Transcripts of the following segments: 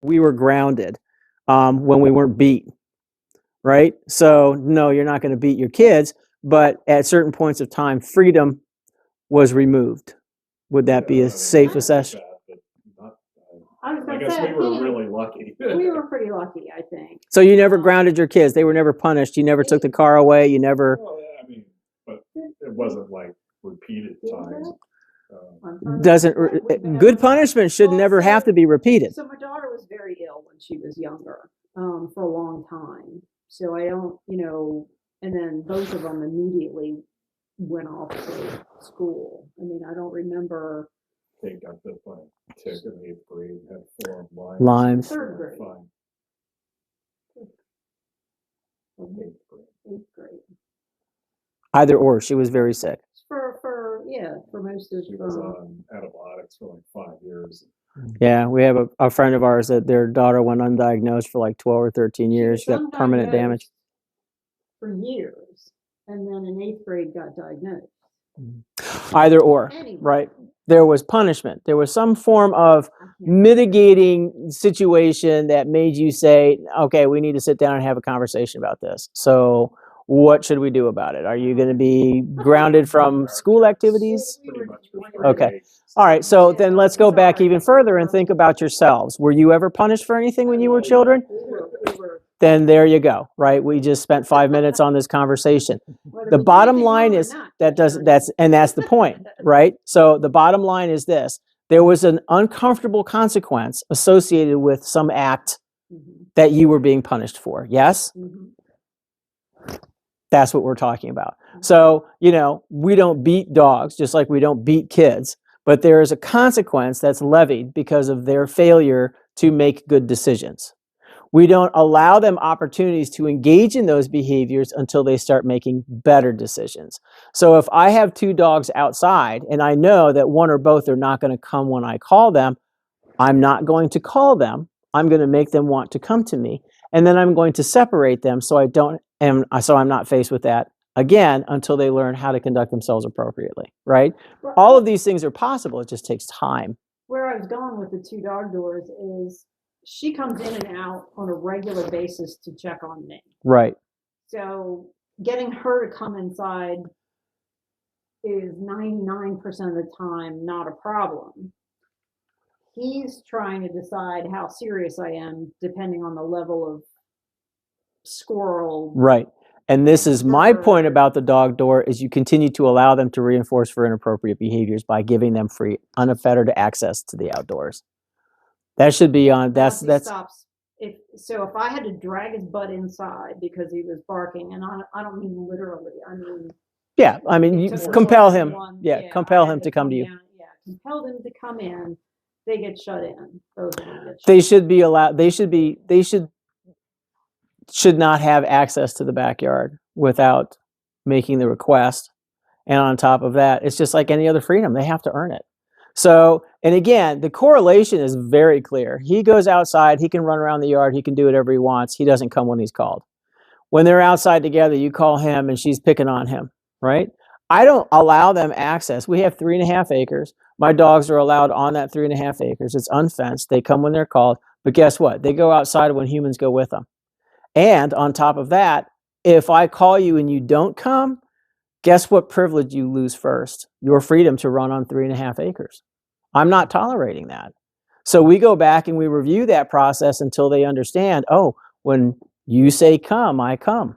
we were grounded when we weren't beat, right? So no, you're not going to beat your kids, but at certain points of time, freedom was removed. Would that be a safe assessment? I was I gonna guess say, we were really lucky. we were pretty lucky, I think. So you never grounded your kids. They were never punished. You never took the car away. You never. Well, I mean, but it wasn't like repeated times. Doesn't good punishment should never have to be repeated. So my daughter was very ill when she was younger, for a long time. So I don't, and then both of them immediately went off to school. I mean, I don't remember. They got bit by a tick in 8th grade, had 4 Limes. Third grade. Fine. 8th grade. 8th grade. Either or, she was very sick. For most of She was on antibiotics for like 5 years. Yeah, we have a friend of ours that their daughter went undiagnosed for like 12 or 13 years. She got permanent damage. For years. And then in 8th grade got diagnosed. Either or, Anyway. right? There was punishment. There was some form of mitigating situation that made you say, okay, we need to sit down and have a conversation about this. So what should we do about it? Are you going to be grounded from school activities? Pretty much for 3 Okay. days. All right, so then let's go back even further and think about yourselves. Were you ever punished for anything when you were children? We were Then there you go, right? We just spent 5 minutes on this conversation. whether The we did bottom anything line wrong or is not, that's the point, right? right? So the bottom line is this: there was an uncomfortable consequence associated with some act that you were being punished for. Yes? That's what we're talking about. So, we don't beat dogs just like we don't beat kids, but there is a consequence that's levied because of their failure to make good decisions. We don't allow them opportunities to engage in those behaviors until they start making better decisions. So if I have 2 dogs outside and I know that one or both are not going to come when I call them, I'm not going to call them. I'm going to make them want to come to me. And then I'm going to separate them so I'm not faced with that again until they learn how to conduct themselves appropriately, right? All of these things are possible. It just takes time. Where I was going with the 2 dog doors is she comes in and out on a regular basis to check on me. Right. So getting her to come inside is 99% of the time not a problem. He's trying to decide how serious I am depending on the level of squirrel. Right. And this is my point about the dog door is you continue to allow them to reinforce for inappropriate behaviors by giving them free, unfettered access to the outdoors. That should be on. Once he stops. If I had to drag his butt inside because he was barking, and I don't mean literally, I mean. Yeah, I mean, you compel him. Compel him to come to you. Yeah, compel them to come in. They get shut in. Both of them get shut They should be allowed. They should not have access to the backyard without making the request. And on top of that, it's just like any other freedom. They have to earn it. So, and again, the correlation is very clear. He goes outside, he can run around the yard, he can do whatever he wants. He doesn't come when he's called. When they're outside together, you call him and she's picking on him, right? I don't allow them access. We have 3.5 acres. My dogs are allowed on that 3.5 acres. It's unfenced. They come when they're called. But guess what? They go outside when humans go with them. And on top of that, if I call you and you don't come, guess what privilege you lose first? Your freedom to run on 3.5 acres. I'm not tolerating that. So we go back and we review that process until they understand, oh, when you say come, I come.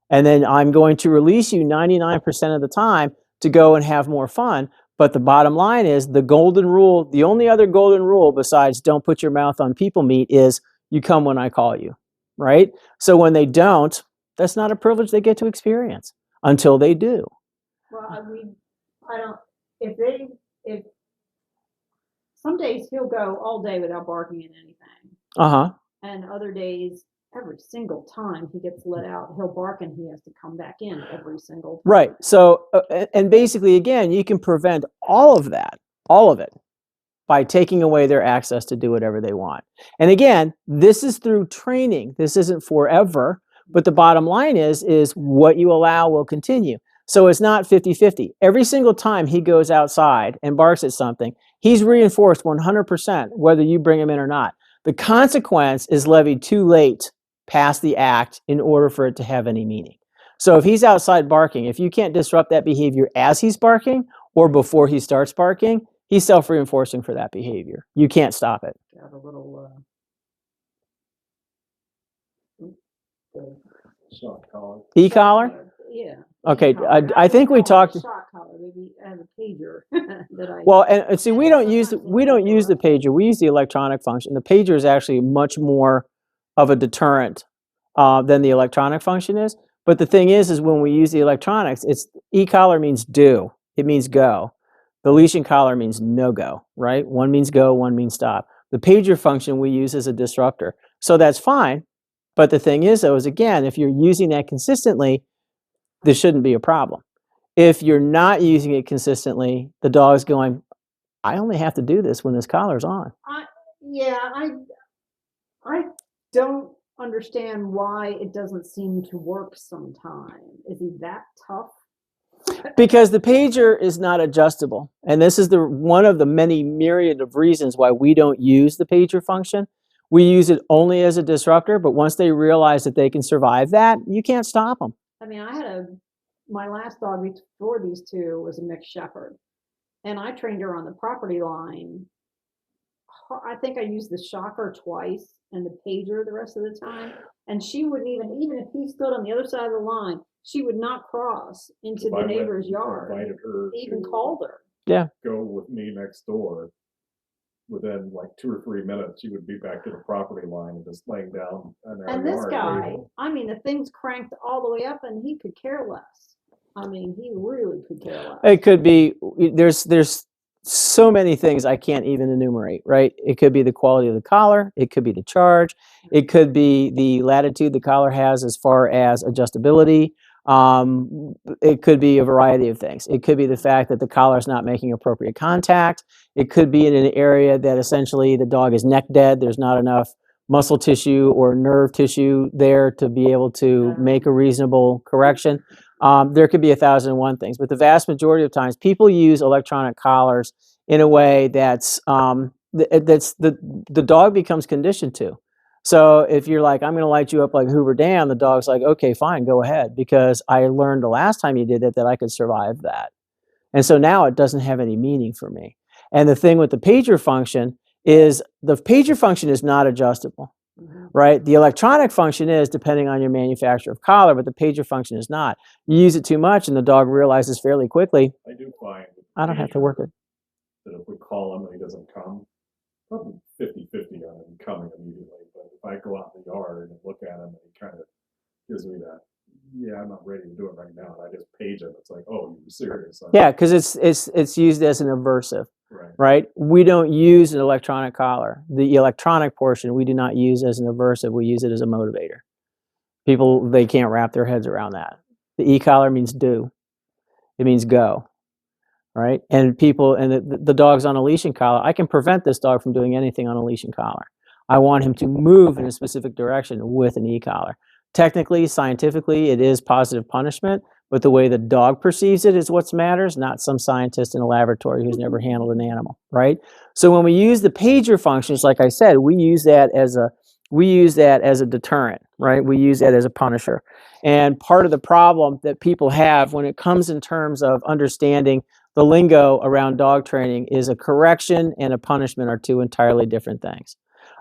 And then I'm going to release you 99% of the time to go and have more fun. But the bottom line is the golden rule, the only other golden rule besides don't put your mouth on people meat is you come when I call you, right? So when they don't, that's not a privilege they get to experience until they do. Well, I don't, if some days he'll go all day without barking at anything. Uh-huh. And other days, every single time he gets let out, he'll bark and he has to come back in every single time. Right. So, and basically, again, you can prevent all of it, by taking away their access to do whatever they want. And again, this is through training. This isn't forever, but the bottom line is what you allow will continue. So it's not 50-50. Every single time he goes outside and barks at something, he's reinforced 100% whether you bring him in or not. The consequence is levied too late past the act in order for it to have any meaning. So if he's outside barking, if you can't disrupt that behavior as he's barking or before he starts barking, he's self-reinforcing for that behavior. You can't stop it. Got a little, Shock collar. E-collar? Yeah. Okay, E-collar. I think we wouldn't call it talked. a shock collar. Maybe I have a pager that I. Well, and see, And we then don't use sometimes the pager. We use the electronic function. The pager is actually much more of a deterrent than the electronic function is. But the thing is when we use the electronics, it's e-collar means do. It means go. The leash and collar means no go, right? One means go, one means stop. The pager function we use as a disruptor. So that's fine. But the thing is, though, is again, if you're using that consistently, this shouldn't be a problem. If you're not using it consistently, the dog's going, I only have to do this when this collar's on. I don't understand why it doesn't seem to work sometimes. Is he that tough? Because the pager is not adjustable. And this is one of the many myriad of reasons why we don't use the pager function. We use it only as a disruptor, but once they realize that they can survive that, you can't stop them. I mean, my last dog before these two was a mixed shepherd, and I trained her on the property line. I think I used the shocker twice and the pager the rest of the time, and she wouldn't even if he stood on the other side of the line, she would not cross into If the I went neighbor's and yard. invited her Even to called her. go with me next door, within like 2 or 3 minutes, she would be back to the property line and just laying down in our And this yard. guy, I mean, the thing's cranked all the way up, and he could care less. I mean, he really could care less. It could be, there's so many things I can't even enumerate, right? It could be the quality of the collar. It could be the charge. It could be the latitude the collar has as far as adjustability. It could be a variety of things. It could be the fact that the collar is not making appropriate contact. It could be in an area that essentially the dog is neck dead. There's not enough muscle tissue or nerve tissue there to be able to make a reasonable correction. There could be 1,001 things, but the vast majority of times people use electronic collars in a way that's the dog becomes conditioned to. So if you're like, I'm going to light you up like Hoover Dam, the dog's like, okay, fine, go ahead, because I learned the last time you did it that I could survive that. And so now it doesn't have any meaning for me. And the thing with the pager function is not adjustable. Right? The electronic function is, depending on your manufacturer of collar, but the pager function is not. You use it too much and the dog realizes fairly quickly, I do find I don't have to work it. that if we call him and he doesn't come, probably 50-50 on him coming immediately. But if I go out in the yard and look at him and he kind of gives me that, yeah, I'm not ready to do it right now, and I just page him, it's like, oh, you're serious. Yeah, because it's used as an aversive. Right. Right? We don't use an electronic collar. The electronic portion we do not use as an aversive. We use it as a motivator. People, they can't wrap their heads around that. The e-collar means do. It means go. Right? And people, and the dog's on a leash and collar. I can prevent this dog from doing anything on a leash and collar. I want him to move in a specific direction with an e-collar. Technically, scientifically, it is positive punishment, but the way the dog perceives it is what matters, not some scientist in a laboratory who's never handled an animal, right? So when we use the pager functions, like I said, we use that as a deterrent, right? We use that as a punisher. And part of the problem that people have when it comes in terms of understanding the lingo around dog training is a correction and a punishment are two entirely different things.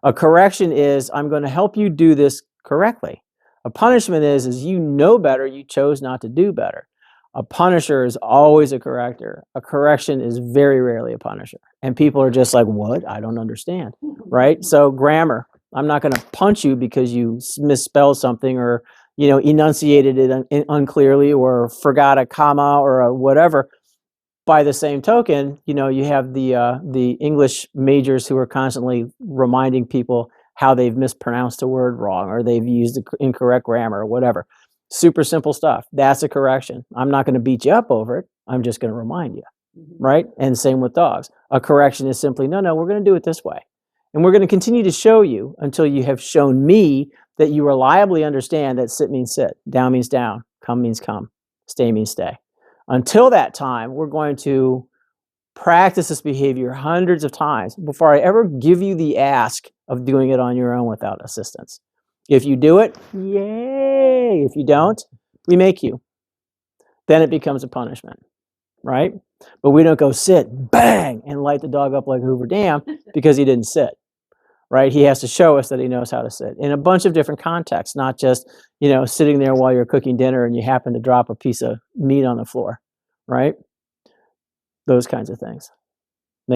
A correction is, I'm going to help you do this correctly. A punishment is you know better, you chose not to do better. A punisher is always a corrector. A correction is very rarely a punisher. And people are just like, what? I don't understand, right? So grammar, I'm not going to punch you because you misspelled something or, enunciated it unclearly or forgot a comma or a whatever. By the same token, you have the English majors who are constantly reminding people how they've mispronounced a word wrong or they've used the incorrect grammar or whatever. Super simple stuff. That's a correction. I'm not going to beat you up over it. I'm just going to remind you, right? And same with dogs. A correction is simply, no, we're going to do it this way. And we're going to continue to show you until you have shown me that you reliably understand that sit means sit, down means down, come means come, stay means stay. Until that time, we're going to practice this behavior hundreds of times before I ever give you the ask of doing it on your own without assistance. If you do it, yay. If you don't, we make you. Then it becomes a punishment, right? But we don't go sit, bang, and light the dog up like Hoover Dam because he didn't sit, right? He has to show us that he knows how to sit in a bunch of different contexts, not just, sitting there while you're cooking dinner and you happen to drop a piece of meat on the floor, right? Those kinds of things.